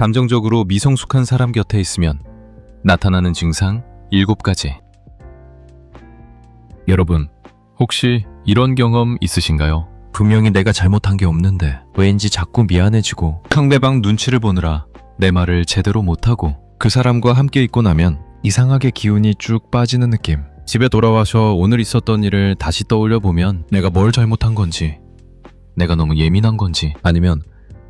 감정적으로 미성숙한 사람 곁에 있으면 나타나는 증상 7가지. 여러분, 혹시 이런 경험 있으신가요? 분명히 내가 잘못한 게 없는데 왠지 자꾸 미안해지고 상대방 눈치를 보느라 내 말을 제대로 못하고 그 사람과 함께 있고 나면 이상하게 기운이 쭉 빠지는 느낌. 집에 돌아와서 오늘 있었던 일을 다시 떠올려 보면 내가 뭘 잘못한 건지, 내가 너무 예민한 건지, 아니면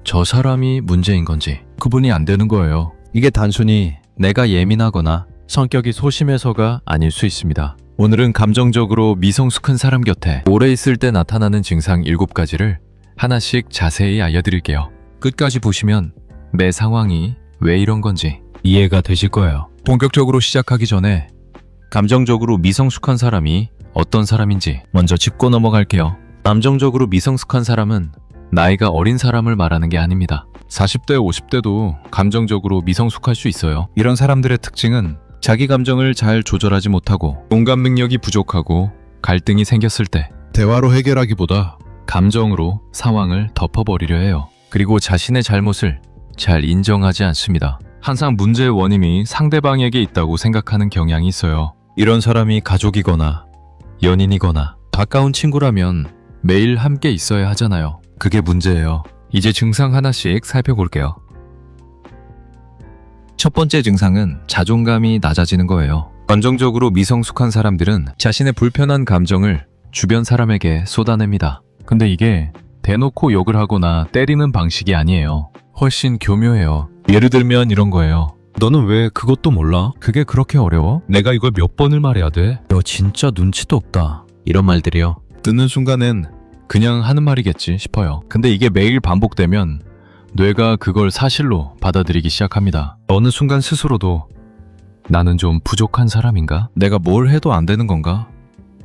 저 사람이 문제인 건지 구분이 안 되는 거예요. 이게 단순히 내가 예민하거나 성격이 소심해서가 아닐 수 있습니다. 오늘은 감정적으로 미성숙한 사람 곁에 오래 있을 때 나타나는 증상 7가지를 하나씩 자세히 알려드릴게요. 끝까지 보시면 내 상황이 왜 이런 건지 이해가 되실 거예요. 본격적으로 시작하기 전에 감정적으로 미성숙한 사람이 어떤 사람인지 먼저 짚고 넘어갈게요. 감정적으로 미성숙한 사람은 나이가 어린 사람을 말하는 게 아닙니다. 40대, 50대도 감정적으로 미성숙할 수 있어요. 이런 사람들의 특징은 자기 감정을 잘 조절하지 못하고 공감 능력이 부족하고 갈등이 생겼을 때 대화로 해결하기보다 감정으로 상황을 덮어버리려 해요. 그리고 자신의 잘못을 잘 인정하지 않습니다. 항상 문제의 원인이 상대방에게 있다고 생각하는 경향이 있어요. 이런 사람이 가족이거나 연인이거나 가까운 친구라면 매일 함께 있어야 하잖아요. 그게 문제예요. 이제 증상 하나씩 살펴볼게요. 첫 번째 증상은 자존감이 낮아지는 거예요. 감정적으로 미성숙한 사람들은 자신의 불편한 감정을 주변 사람에게 쏟아냅니다. 근데 이게 대놓고 욕을 하거나 때리는 방식이 아니에요. 훨씬 교묘해요. 예를 들면 이런 거예요. 너는 왜 그것도 몰라? 그게 그렇게 어려워? 내가 이걸 몇 번을 말해야 돼? 너 진짜 눈치도 없다. 이런 말들이요. 듣는 순간엔 그냥 하는 말이겠지 싶어요. 근데 이게 매일 반복되면 뇌가 그걸 사실로 받아들이기 시작합니다. 어느 순간 스스로도 나는 좀 부족한 사람인가? 내가 뭘 해도 안 되는 건가?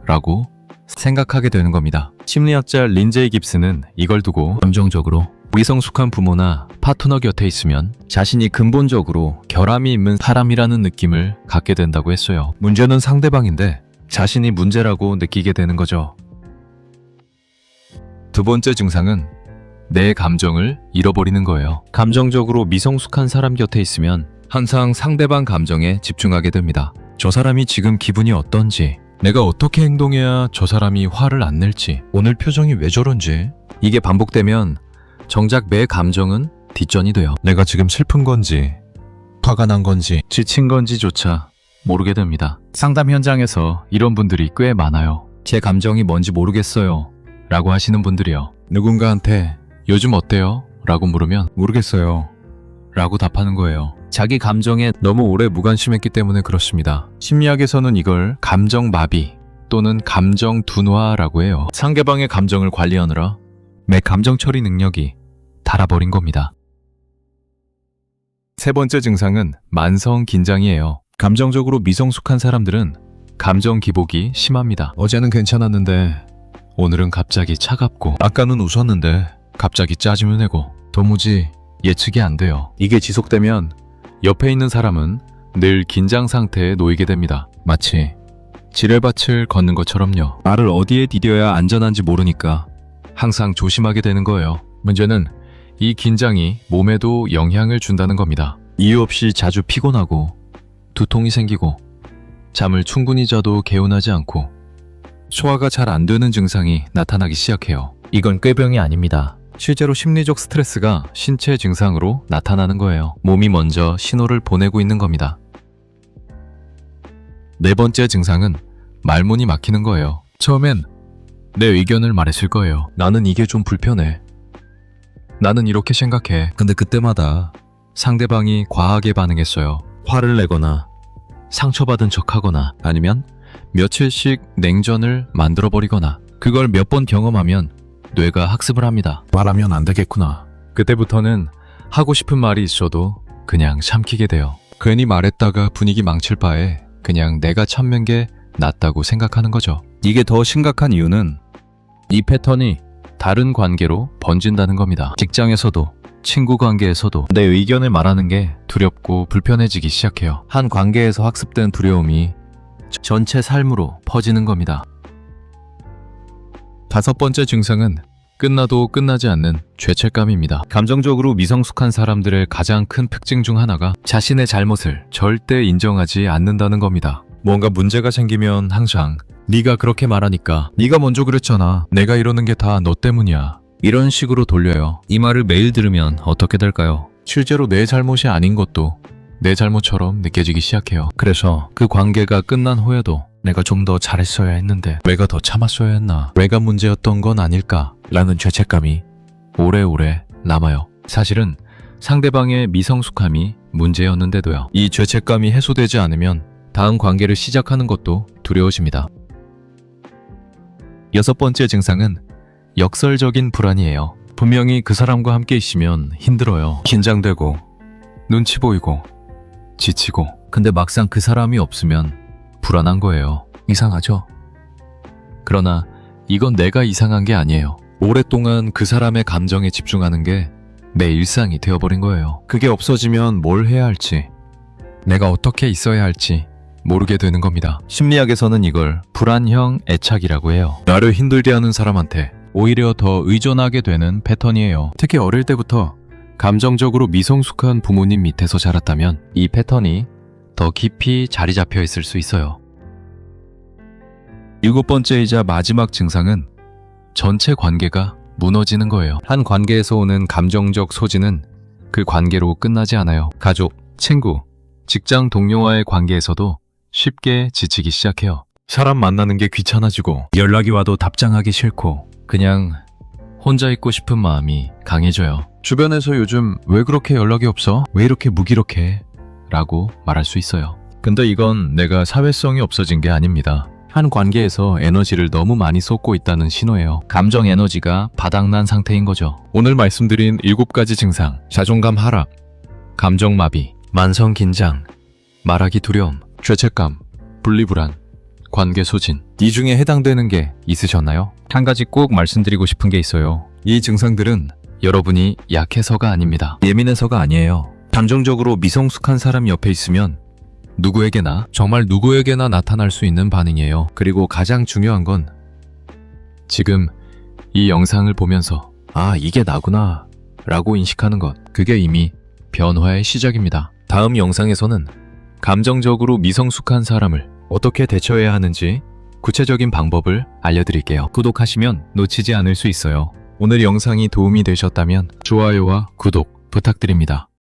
라고 생각하게 되는 겁니다. 심리학자 린제이 깁스는 이걸 두고 감정적으로 미성숙한 부모나 파트너 곁에 있으면 자신이 근본적으로 결함이 있는 사람이라는 느낌을 갖게 된다고 했어요. 문제는 상대방인데 자신이 문제라고 느끼게 되는 거죠. 두 번째 증상은 내 감정을 잃어버리는 거예요. 감정적으로 미성숙한 사람 곁에 있으면 항상 상대방 감정에 집중하게 됩니다. 저 사람이 지금 기분이 어떤지, 내가 어떻게 행동해야 저 사람이 화를 안 낼지, 오늘 표정이 왜 저런지. 이게 반복되면 정작 내 감정은 뒷전이 돼요. 내가 지금 슬픈 건지, 화가 난 건지, 지친 건지조차 모르게 됩니다. 상담 현장에서 이런 분들이 꽤 많아요. 제 감정이 뭔지 모르겠어요 라고 하시는 분들이요. 누군가한테 요즘 어때요? 라고 물으면 모르겠어요 라고 답하는 거예요. 자기 감정에 너무 오래 무관심했기 때문에 그렇습니다. 심리학에서는 이걸 감정마비 또는 감정둔화라고 해요. 상대방의 감정을 관리하느라 내 감정 처리 능력이 닳아버린 겁니다. 세 번째 증상은 만성 긴장이에요. 감정적으로 미성숙한 사람들은 감정 기복이 심합니다. 어제는 괜찮았는데 오늘은 갑자기 차갑고, 아까는 웃었는데 갑자기 짜증을 내고, 도무지 예측이 안 돼요. 이게 지속되면 옆에 있는 사람은 늘 긴장 상태에 놓이게 됩니다. 마치 지뢰밭을 걷는 것처럼요. 말을 어디에 디뎌야 안전한지 모르니까 항상 조심하게 되는 거예요. 문제는 이 긴장이 몸에도 영향을 준다는 겁니다. 이유 없이 자주 피곤하고 두통이 생기고 잠을 충분히 자도 개운하지 않고 소화가 잘 안 되는 증상이 나타나기 시작해요. 이건 꾀병이 아닙니다. 실제로 심리적 스트레스가 신체 증상으로 나타나는 거예요. 몸이 먼저 신호를 보내고 있는 겁니다. 네 번째 증상은 말문이 막히는 거예요. 처음엔 내 의견을 말했을 거예요. 나는 이게 좀 불편해. 나는 이렇게 생각해. 근데 그때마다 상대방이 과하게 반응했어요. 화를 내거나 상처받은 척하거나 아니면 며칠씩 냉전을 만들어버리거나. 그걸 몇 번 경험하면 뇌가 학습을 합니다. 말하면 안 되겠구나. 그때부터는 하고 싶은 말이 있어도 그냥 삼키게 돼요. 괜히 말했다가 분위기 망칠 바에 그냥 내가 참는 게 낫다고 생각하는 거죠. 이게 더 심각한 이유는 이 패턴이 다른 관계로 번진다는 겁니다. 직장에서도 친구 관계에서도 내 의견을 말하는 게 두렵고 불편해지기 시작해요. 한 관계에서 학습된 두려움이 전체 삶으로 퍼지는 겁니다. 다섯 번째 증상은 끝나도 끝나지 않는 죄책감입니다. 감정적으로 미성숙한 사람들의 가장 큰 특징 중 하나가 자신의 잘못을 절대 인정하지 않는다는 겁니다. 뭔가 문제가 생기면 항상 네가 그렇게 말하니까, 네가 먼저 그랬잖아, 내가 이러는 게 다 너 때문이야, 이런 식으로 돌려요. 이 말을 매일 들으면 어떻게 될까요? 실제로 내 잘못이 아닌 것도 내 잘못처럼 느껴지기 시작해요. 그래서 그 관계가 끝난 후에도 내가 좀 더 잘했어야 했는데, 내가 더 참았어야 했나, 내가 문제였던 건 아닐까 라는 죄책감이 오래오래 남아요. 사실은 상대방의 미성숙함이 문제였는데도요. 이 죄책감이 해소되지 않으면 다음 관계를 시작하는 것도 두려워집니다. 6번째 증상은 역설적인 불안이에요. 분명히 그 사람과 함께 있으면 힘들어요. 긴장되고, 눈치 보이고, 지치고. 근데 막상 그 사람이 없으면 불안한 거예요. 이상하죠? 그러나 이건 내가 이상한 게 아니에요. 오랫동안 그 사람의 감정에 집중하는 게 내 일상이 되어버린 거예요. 그게 없어지면 뭘 해야 할지, 내가 어떻게 있어야 할지 모르게 되는 겁니다. 심리학에서는 이걸 불안형 애착이라고 해요. 나를 힘들게 하는 사람한테 오히려 더 의존하게 되는 패턴이에요. 특히 어릴 때부터 감정적으로 미성숙한 부모님 밑에서 자랐다면 이 패턴이 더 깊이 자리 잡혀 있을 수 있어요. 7번째이자 마지막 증상은 전체 관계가 무너지는 거예요. 한 관계에서 오는 감정적 소진은 그 관계로 끝나지 않아요. 가족, 친구, 직장 동료와의 관계에서도 쉽게 지치기 시작해요. 사람 만나는 게 귀찮아지고, 연락이 와도 답장하기 싫고, 그냥 혼자 있고 싶은 마음이 강해져요. 주변에서 요즘 왜 그렇게 연락이 없어? 왜 이렇게 무기력해? 라고 말할 수 있어요. 근데 이건 내가 사회성이 없어진 게 아닙니다. 한 관계에서 에너지를 너무 많이 쏟고 있다는 신호예요. 감정 에너지가 바닥난 상태인 거죠. 오늘 말씀드린 7가지 증상, 자존감 하락, 감정 마비, 만성 긴장, 말하기 두려움, 죄책감, 분리불안, 관계 소진, 이 중에 해당되는 게 있으셨나요? 한 가지 꼭 말씀드리고 싶은 게 있어요. 이 증상들은 여러분이 약해서가 아닙니다. 예민해서가 아니에요. 감정적으로 미성숙한 사람 옆에 있으면 누구에게나, 정말 누구에게나 나타날 수 있는 반응이에요. 그리고 가장 중요한 건 지금 이 영상을 보면서 아, 이게 나구나 라고 인식하는 것, 그게 이미 변화의 시작입니다. 다음 영상에서는 감정적으로 미성숙한 사람을 어떻게 대처해야 하는지 구체적인 방법을 알려드릴게요. 구독하시면 놓치지 않을 수 있어요. 오늘 영상이 도움이 되셨다면 좋아요와 구독 부탁드립니다.